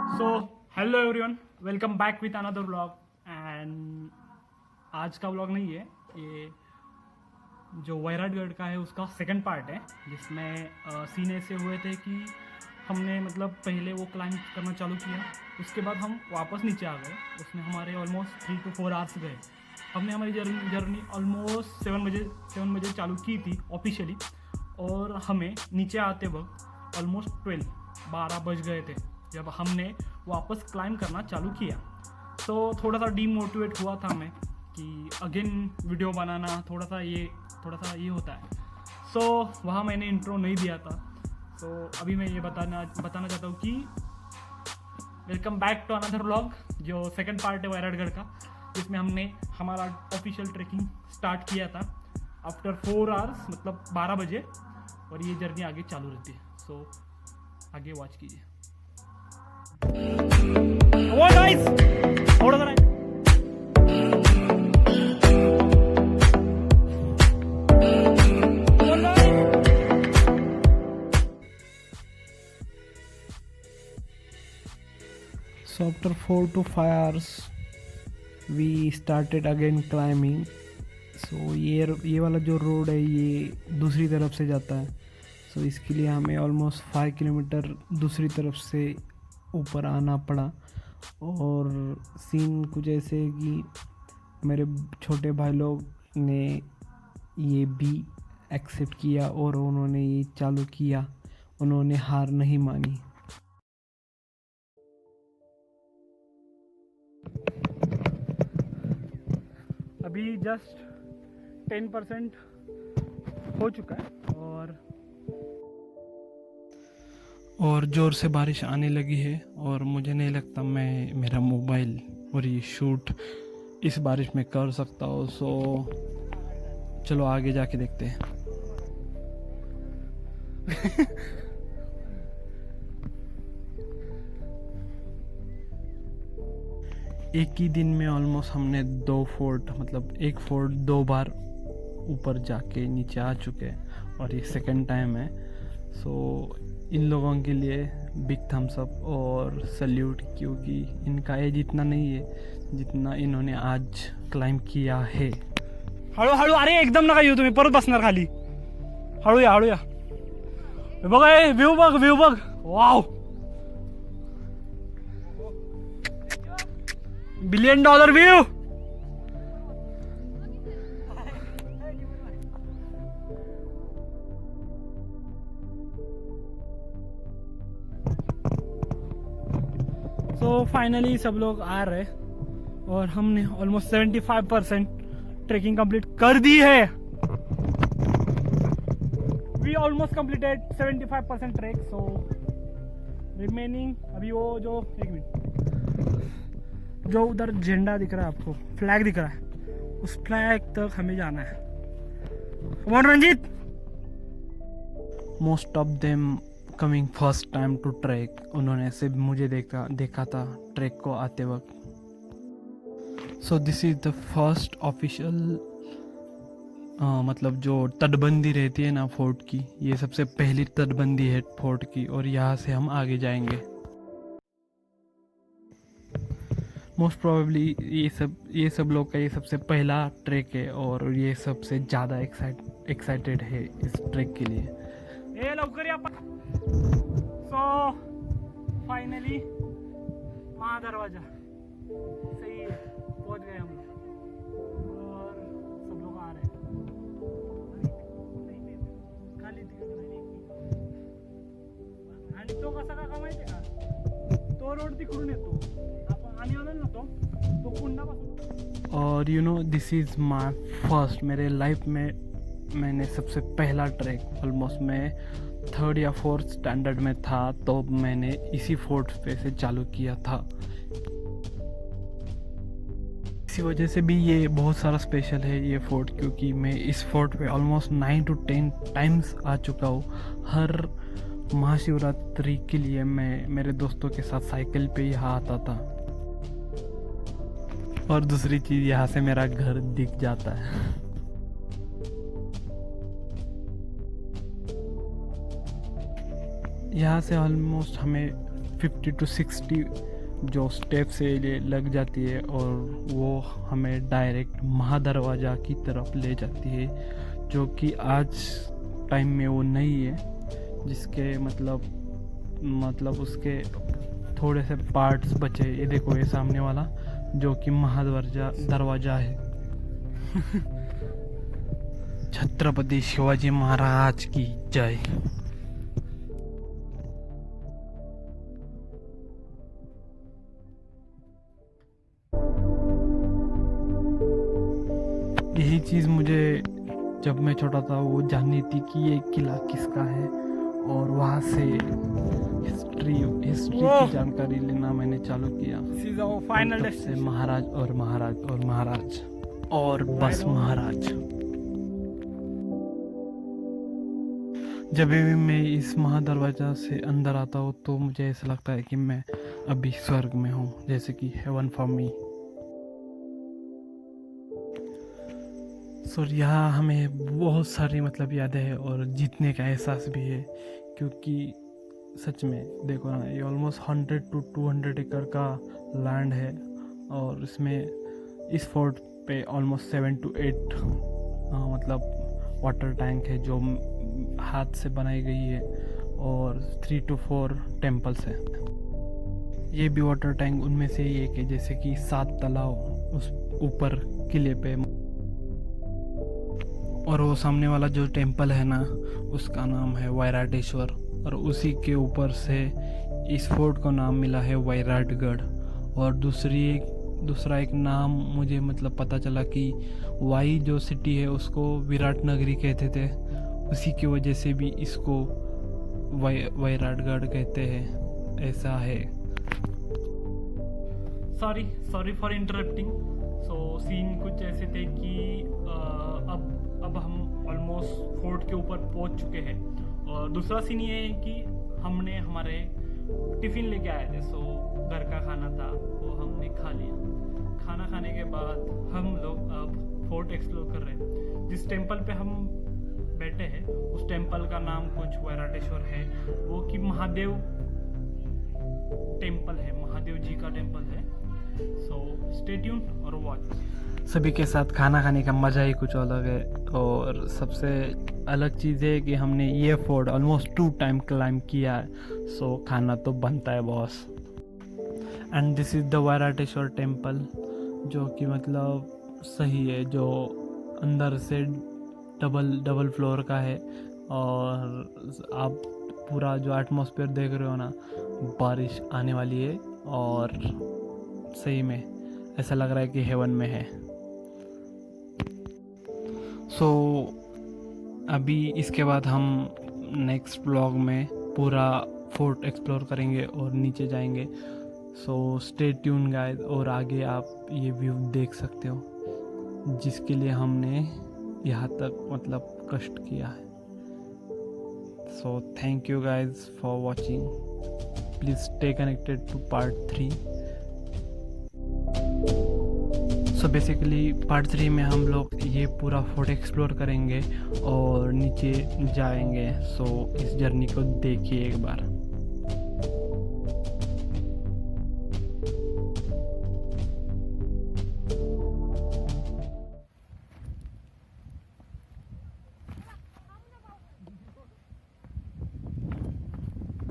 So hello everyone, welcome back with another vlog. And आज का vlog नहीं है ये, जो वैराटगढ़ का है उसका सेकंड पार्ट है, जिसमें सीन ऐसे हुए थे कि हमने मतलब पहले वो क्लाइंब करना चालू किया, उसके बाद हम वापस नीचे आ गए। उसमें हमारे ऑलमोस्ट 3 to 4 आवर्स गए। हमने हमारी जर्नी ऑलमोस्ट 7 बजे चालू की थी ऑफिशियली, और हमें नीचे आते वक्त ऑलमोस्ट 12 बज गए थे जब हमने वापस क्लाइंब करना चालू किया। तो थोड़ा सा डीमोटिवेट हुआ था मैं कि अगेन वीडियो बनाना थोड़ा सा ये होता है। सो वहाँ मैंने इंट्रो नहीं दिया था। सो अभी मैं ये बताना चाहता हूँ कि welcome back to another vlog, जो सेकंड पार्ट है वैराटगढ़ का, जिसमें हमने हमारा ऑफिशियल ट्रैकिंग स्टार्ट किया था आफ्टर 4 आवर्स, मतलब 12 बजे, और ये जर्नी आगे चालू रहती है। सो आगे वॉच कीजिए। वो गाइस थोड़ा सा So after 4 to 5 hours we started again climbing. So ये वाला जो रोड है ये दूसरी तरफ से जाता है। So इसके लिए हमें ऑलमोस्ट 5 किलोमीटर दूसरी तरफ से ऊपर आना पड़ा। और सीन कुछ ऐसे है कि मेरे छोटे भाई लोग ने ये भी एक्सेप्ट किया और उन्होंने ये चालू किया, उन्होंने हार नहीं मानी। अभी जस्ट 10% हो चुका है, और ज़ोर से बारिश आने लगी है, और मुझे नहीं लगता मैं मेरा मोबाइल और ये शूट इस बारिश में कर सकता हूँ। सो चलो आगे जाके देखते हैं। एक ही दिन में ऑलमोस्ट हमने 2 फोर्ट, मतलब एक फोर्ट 2 बार ऊपर जाके नीचे आ चुके हैं, और ये सेकंड टाइम है। सो इन लोगों के लिए बिग थम्स अप और सल्यूट, क्योंकि इनका एज इतना नहीं है जितना इन्होंने आज क्लाइंब किया है। हळूहळू, अरे एकदम नका येऊ, तुम्ही परत बसणार खाली। हळू या बघा, व्ह्यू बघ, वाव, $1 बिलियन व्यू। तो फाइनली सब लोग आ रहे, और हमने ऑलमोस्ट 75% ट्रेकिंग कंप्लीट कर दी है। We almost completed 75% track. So remaining अभी वो जो, एक मिनट, जो उधर झंडा दिख रहा है आपको, फ्लैग दिख रहा है, उस फ्लैग तक हमें जाना है। Come on Ranjit. Most of them coming first time to track, उन्होंने सिर्फ मुझे देखा था ट्रैक को आते वक्त। So this is the first official, मतलब जो तटबंदी रहती है ना फोर्ट की, ये सबसे पहली तटबंदी है फोर्ट की, और यहाँ से हम आगे जाएंगे। मोस्ट प्रोबेबली ये सब लोग का ये सबसे पहला ट्रैक है, और ये सबसे ज़्यादा एक्साइटेड है इस ट्रैक के लिए। ए लवकर या। सो फाइनली महादरवाजा सही है, पहुंच गए हम लोग, और सब लोग आ रहे हैं। खाली आणि तो कसा का माहिती आहे का, तो रोड तिकडून येतो, आपण आणि आलो ना तो कुंडापासून। और you know this is my first, मेरे लाइफ में मैंने सबसे पहला ट्रैक, ऑलमोस्ट मैं 3rd या 4th स्टैंडर्ड में था, तो मैंने इसी फोर्ट पे से चालू किया था। इसी वजह से भी ये बहुत सारा स्पेशल है ये फोर्ट, क्योंकि मैं इस फोर्ट पे ऑलमोस्ट 9 to 10 टाइम्स आ चुका हूँ। हर महाशिवरात्रि के लिए मैं मेरे दोस्तों के साथ साइकिल पे यहाँ आता था। और दूसरी चीज़, यहाँ से मेरा घर दिख जाता है। यहाँ से ऑलमोस्ट हमें 50 to 60 जो स्टेप्स है ये लग जाती है और वो हमें डायरेक्ट महादरवाज़ा की तरफ ले जाती है, जो कि आज टाइम में वो नहीं है, जिसके मतलब उसके थोड़े से पार्ट्स बचे। ये देखो ये सामने वाला जो कि दरवाजा है। छत्रपति शिवाजी महाराज की जय। यही चीज़ मुझे जब मैं छोटा था वो जाननी थी कि ये किला किसका है, और वहाँ से हिस्ट्री की जानकारी लेना मैंने चालू किया। फाइनल तब से महाराज और महाराज और महाराज और बस महाराज। जब भी मैं इस महादरवाजा से अंदर आता हूँ तो मुझे ऐसा लगता है कि मैं अभी स्वर्ग में हूँ, जैसे कि हेवन फॉर मी। सो यहाँ हमें बहुत सारी यादें हैं और जीतने का एहसास भी है, क्योंकि सच में देखो ना, ये ऑलमोस्ट 100 to 200 एकड़ का लैंड है और इसमें इस फोर्ट पे ऑलमोस्ट 7 to 8 वाटर टैंक है जो हाथ से बनाई गई है, और 3 to 4 टेम्पल्स है। ये भी वाटर टैंक उनमें से ही एक है, जैसे कि 7 तालाब उस ऊपर किले पे। और वो सामने वाला जो टेम्पल है ना, उसका नाम है वैराटेश्वर, और उसी के ऊपर से इस फोर्ट को नाम मिला है वैराटगढ़। और दूसरा एक नाम मुझे पता चला कि वाई जो सिटी है उसको विराट नगरी कहते थे, उसी की वजह से भी इसको वैराटगढ़ कहते हैं, ऐसा है। Sorry for interrupting. So scene कुछ ऐसे थे कि अब हम ऑलमोस्ट फोर्ट के ऊपर पहुंच चुके हैं, और दूसरा सीन ये है कि हमने हमारे टिफ़िन लेके आए थे। सो घर का खाना था वो हमने खा लिया। खाना खाने के बाद हम लोग अब फोर्ट एक्सप्लोर कर रहे हैं। जिस टेंपल पे हम बैठे हैं उस टेंपल का नाम कुछ वैराटेश्वर है, वो कि महादेव टेंपल है, महादेव जी का टेंपल है। सो स्टे ट्यून और वॉच। सभी के साथ खाना खाने का मज़ा ही कुछ अलग है, और सबसे अलग चीज़ है कि हमने ये फोर्ट ऑलमोस्ट 2 टाइम क्लाइंब किया है। सो खाना तो बनता है boss. And this is the Vairateshwar temple, जो कि सही है, जो अंदर से डबल फ्लोर का है, और आप पूरा जो एटमॉस्फेयर देख रहे हो ना, बारिश आने वाली है और सही में ऐसा लग रहा है कि हेवन में है। सो अभी इसके बाद हम नेक्स्ट व्लॉग में पूरा फोर्ट एक्सप्लोर करेंगे और नीचे जाएंगे। सो स्टे ट्यून गाइस, और आगे आप ये व्यू देख सकते हो जिसके लिए हमने यहाँ तक कष्ट किया है। So thank you guys for watching. Please stay connected to part 3। So basically part 3 में हम लोग ये पूरा फोर्ट एक्सप्लोर करेंगे और नीचे जाएंगे। सो इस जर्नी को देखिए एक बार।